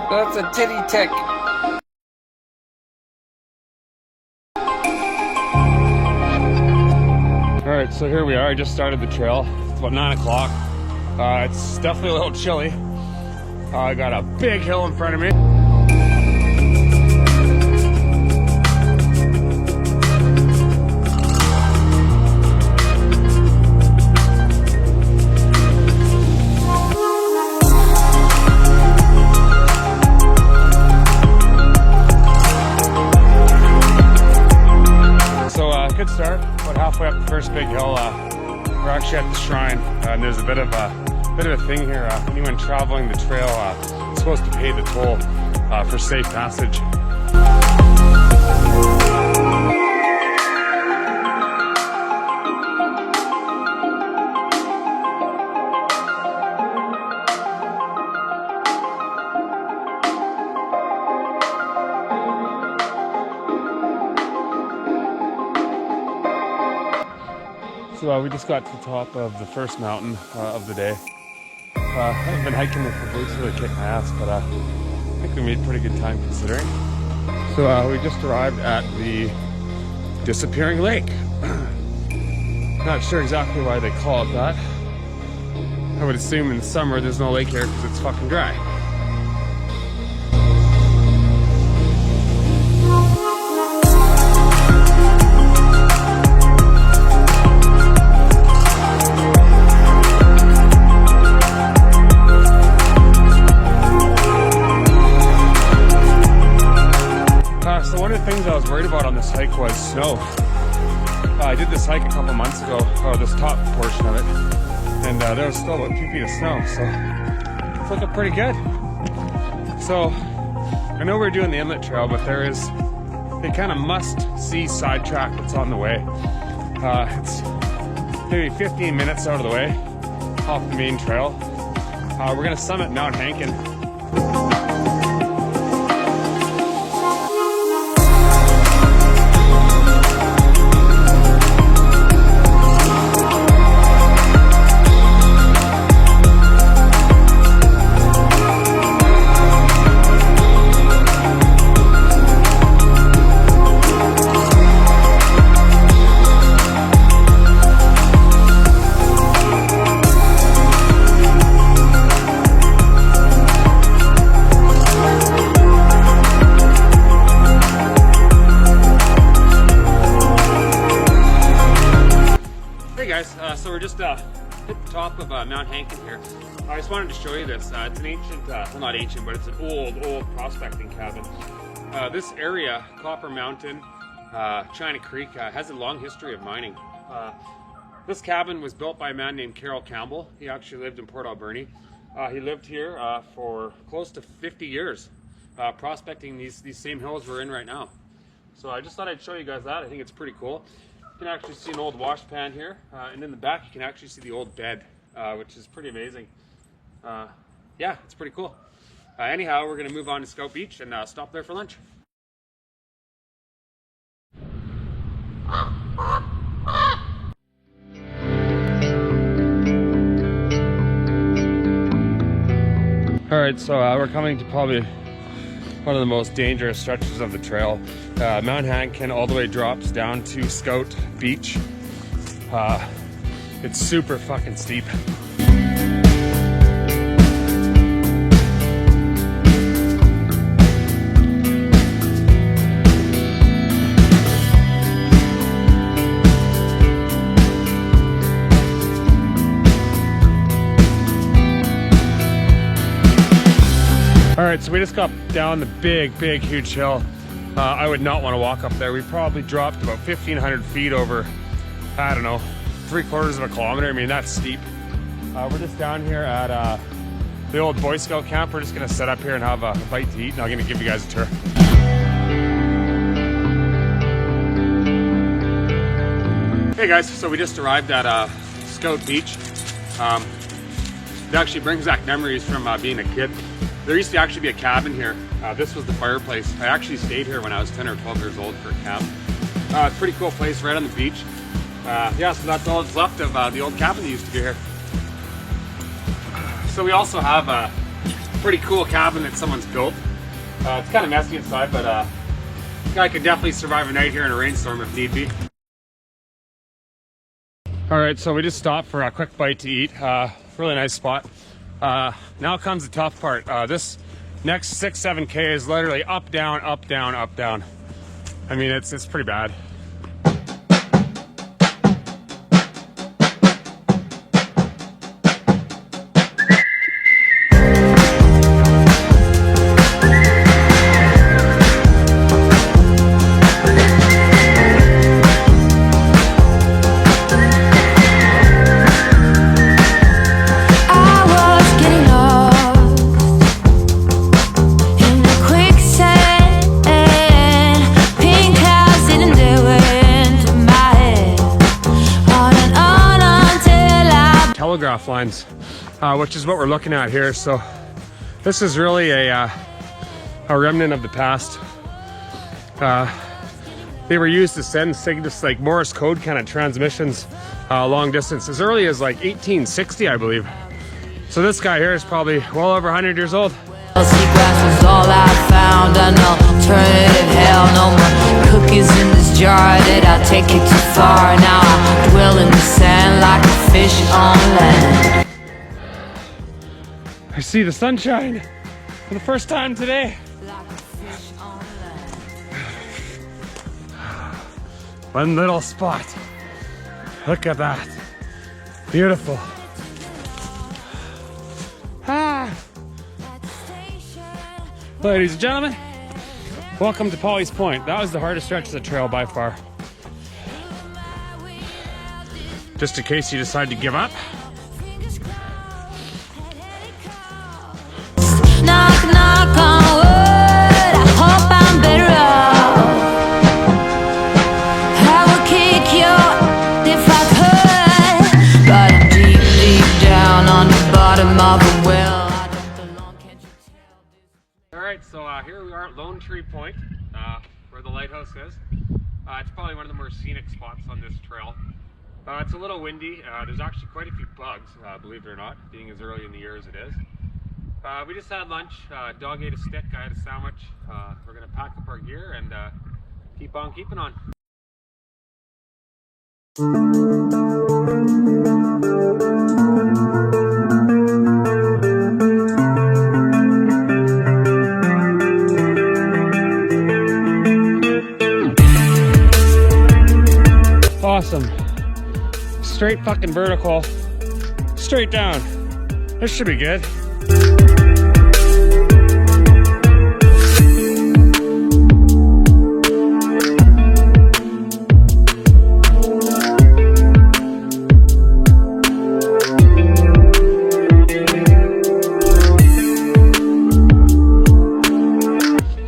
That's a titty tick. Alright, so here we are. I just started the trail. It's about 9 o'clock. It's definitely a little chilly. I got a big hill in front of me. Good start. About halfway up the first big hill, we're actually at the shrine, and there's a bit of a thing here. Anyone traveling the trail is supposed to pay the toll for safe passage. So we just got to the top of the first mountain of the day. I haven't been hiking with the boots really kick my ass, but I think we made pretty good time considering. So we just arrived at the disappearing lake. Not sure exactly why they call it that. I would assume in the summer there's no lake here because it's fucking dry. So one of the things I was worried about on this hike was snow. I did this hike a couple months ago, or this top portion of it, and there was still about 2 feet of snow, so it's looking pretty good. So I know we're doing the Inlet Trail, but there is a kind of must-see sidetrack that's on the way. It's maybe 15 minutes out of the way off the main trail. We're gonna summit Mount Hankin. So we're just hit the top of Mount Hankin here. I just wanted to show you this. It's an ancient, well not ancient, but it's an old prospecting cabin. This area, Copper Mountain, China Creek, has a long history of mining. This cabin was built by a man named Carroll Campbell. He actually lived in Port Alberni. He lived here for close to 50 years, prospecting these same hills we're in right now. So I just thought I'd show you guys that. I think it's pretty cool. You can actually see an old wash pan here, and in the back you can actually see the old bed, which is pretty amazing. Yeah, it's pretty cool. Anyhow, we're going to move on to Scout Beach and stop there for lunch. Alright, so we're coming to probably one of the most dangerous stretches of the trail. Mount Hankin all the way drops down to Scout Beach. It's super fucking steep. Alright, so we just got down the big, huge hill. I would not want to walk up there. We probably dropped about 1,500 feet over, I don't know, 3/4 of a kilometer. I mean, that's steep. We're just down here at the old Boy Scout camp. We're just going to set up here and have a bite to eat, and I'm going to give you guys a tour. Hey guys, so we just arrived at Scout Beach. It actually brings back memories from being a kid. There used to actually be a cabin here. This was the fireplace. I actually stayed here when I was 10 or 12 years old for a camp. It's a pretty cool place right on the beach. Yeah, so that's all that's left of the old cabin that used to be here. So we also have a pretty cool cabin that someone's built. It's kind of messy inside, but a guy could definitely survive a night here in a rainstorm if need be. All right, so we just stopped for a quick bite to eat. Really nice spot. Now comes the tough part. This next 6-7K is literally up, down, up, down, up, down. I mean, it's pretty bad. Telegraph lines, which is what we're looking at here. So this is really a remnant of the past. They were used to send signals, like Morse code kind of transmissions, long distance, as early as like 1860, I believe. So this guy here is probably well over 100 years old. Seagrass was all I found. An alternative hell, no more cookies in this jar that I take it too far. Now I dwell in the sand like a fish on land. I see the sunshine for the first time today. One little spot. Look at that. Beautiful. Ah. Ladies and gentlemen, welcome to Polly's Point. That was the hardest stretch of the trail by far. Just in case you decide to give up. Knock, knock on wood. I hope I'm better off. I would kick you if I could, but I'm deep, deep down on the bottom of a well. Alright, so here we are at Lone Tree Point, where the lighthouse is. It's probably one of the more scenic spots on this trail. It's a little windy. There's actually quite a few bugs, believe it or not, being as early in the year as it is. We just had lunch. Dog ate a stick, I had a sandwich. We're going to pack up our gear and keep on keeping on. Awesome. Straight fucking vertical. Straight down. This should be good.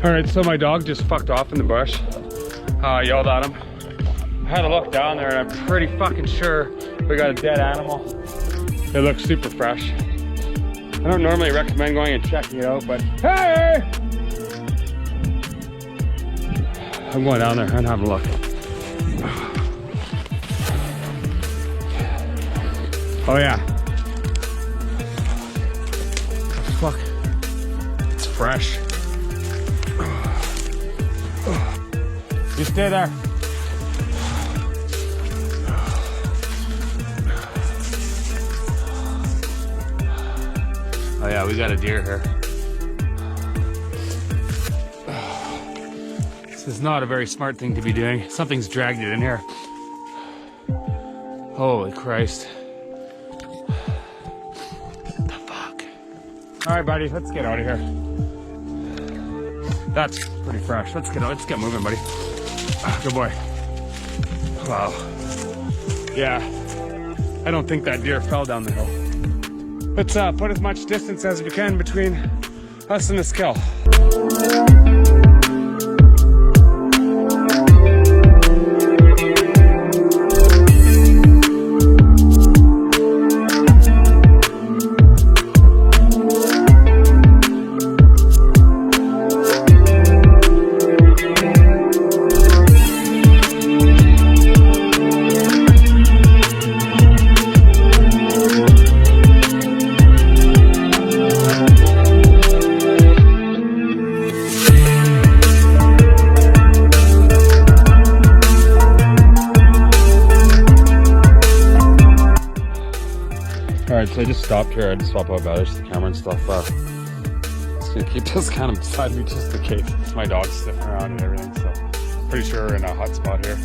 Alright, so my dog just fucked off in the bush. Yelled at him. I had to look down there and I'm pretty fucking sure we got a dead animal. It looks super fresh. I don't normally recommend going and checking it out, but hey! I'm going down there and having a look. Oh yeah. Fuck. It's fresh. You stay there. Oh yeah, we got a deer here. This is not a very smart thing to be doing. Something's dragged it in here. Holy Christ. What the fuck? All right, buddy, let's get out of here. That's pretty fresh. Let's get moving, buddy. Good boy. Wow. Yeah, I don't think that deer fell down the hill. Let's put as much distance as we can between us and this kill. Alright, so I just stopped here. I just swapped out batteries to the camera and stuff. Just gonna keep this kind of beside me just in case. My dog's sniffing around and everything, so pretty sure we're in a hot spot here.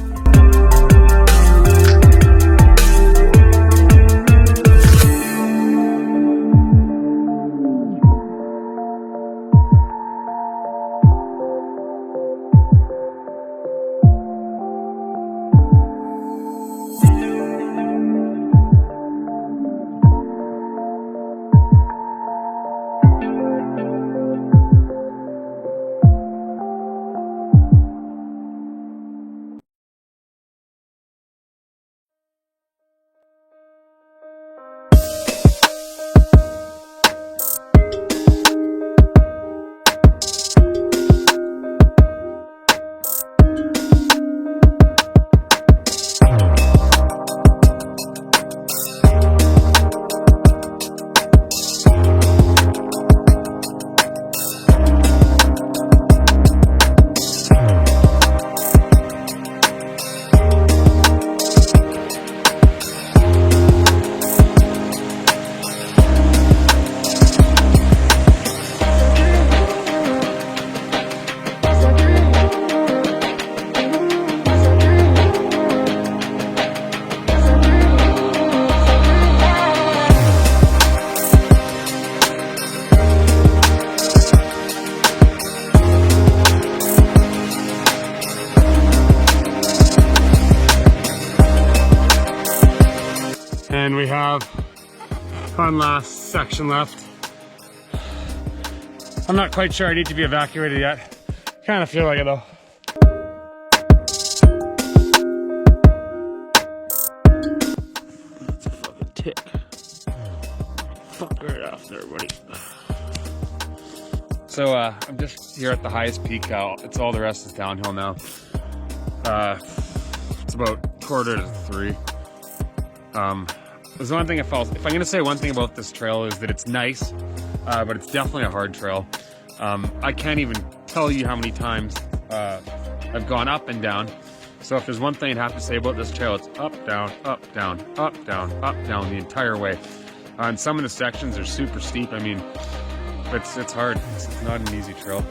And we have one last section left. I'm not quite sure I need to be evacuated yet. Kind of feel like it though. That's a fucking tick. Fuck right after everybody. So I'm just here at the highest peak. It's all the rest is downhill now. It's about 2:45. There's one thing if I'm gonna say one thing about this trail is that it's nice, but it's definitely a hard trail. I can't even tell you how many times I've gone up and down. So if there's one thing I have to say about this trail, it's up, down, up, down, up, down, up, down the entire way. And some of the sections are super steep. I mean, it's hard. It's not an easy trail.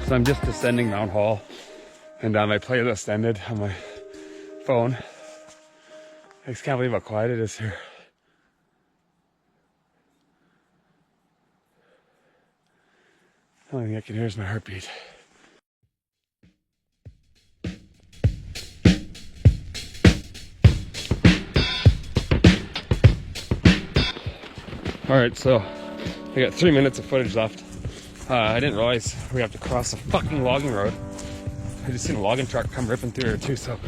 So I'm just descending Mount Hall, and my playlist ended on my phone. I just can't believe how quiet it is here. The only thing I can hear is my heartbeat. Alright, so I got 3 minutes of footage left. I didn't realize we have to cross a fucking logging road. I just seen a logging truck come ripping through here too, so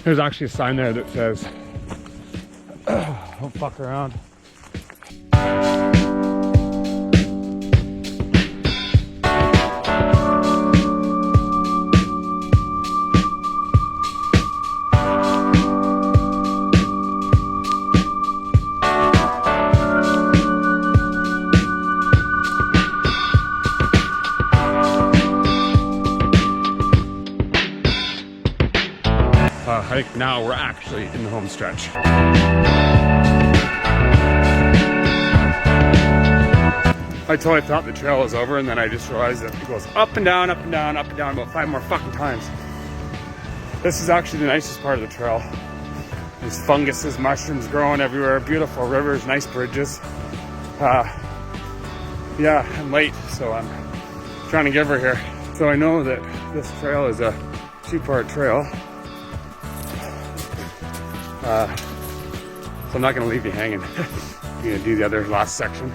there's actually a sign there that says, don't fuck around. I think now we're actually in the home stretch. I totally thought the trail was over, and then I just realized that it goes up and down, up and down, up and down about 5 more fucking times. This is actually the nicest part of the trail. There's funguses, mushrooms growing everywhere, beautiful rivers, nice bridges. Yeah, I'm late, so I'm trying to get over here. So I know that this trail is a 2-part trail. So I'm not going to leave you hanging. I'm going to do the other last section.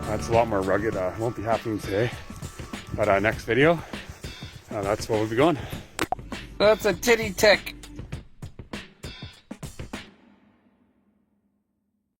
It's a lot more rugged. Won't be happening today. But next video, that's where we'll be going. That's a titty tick.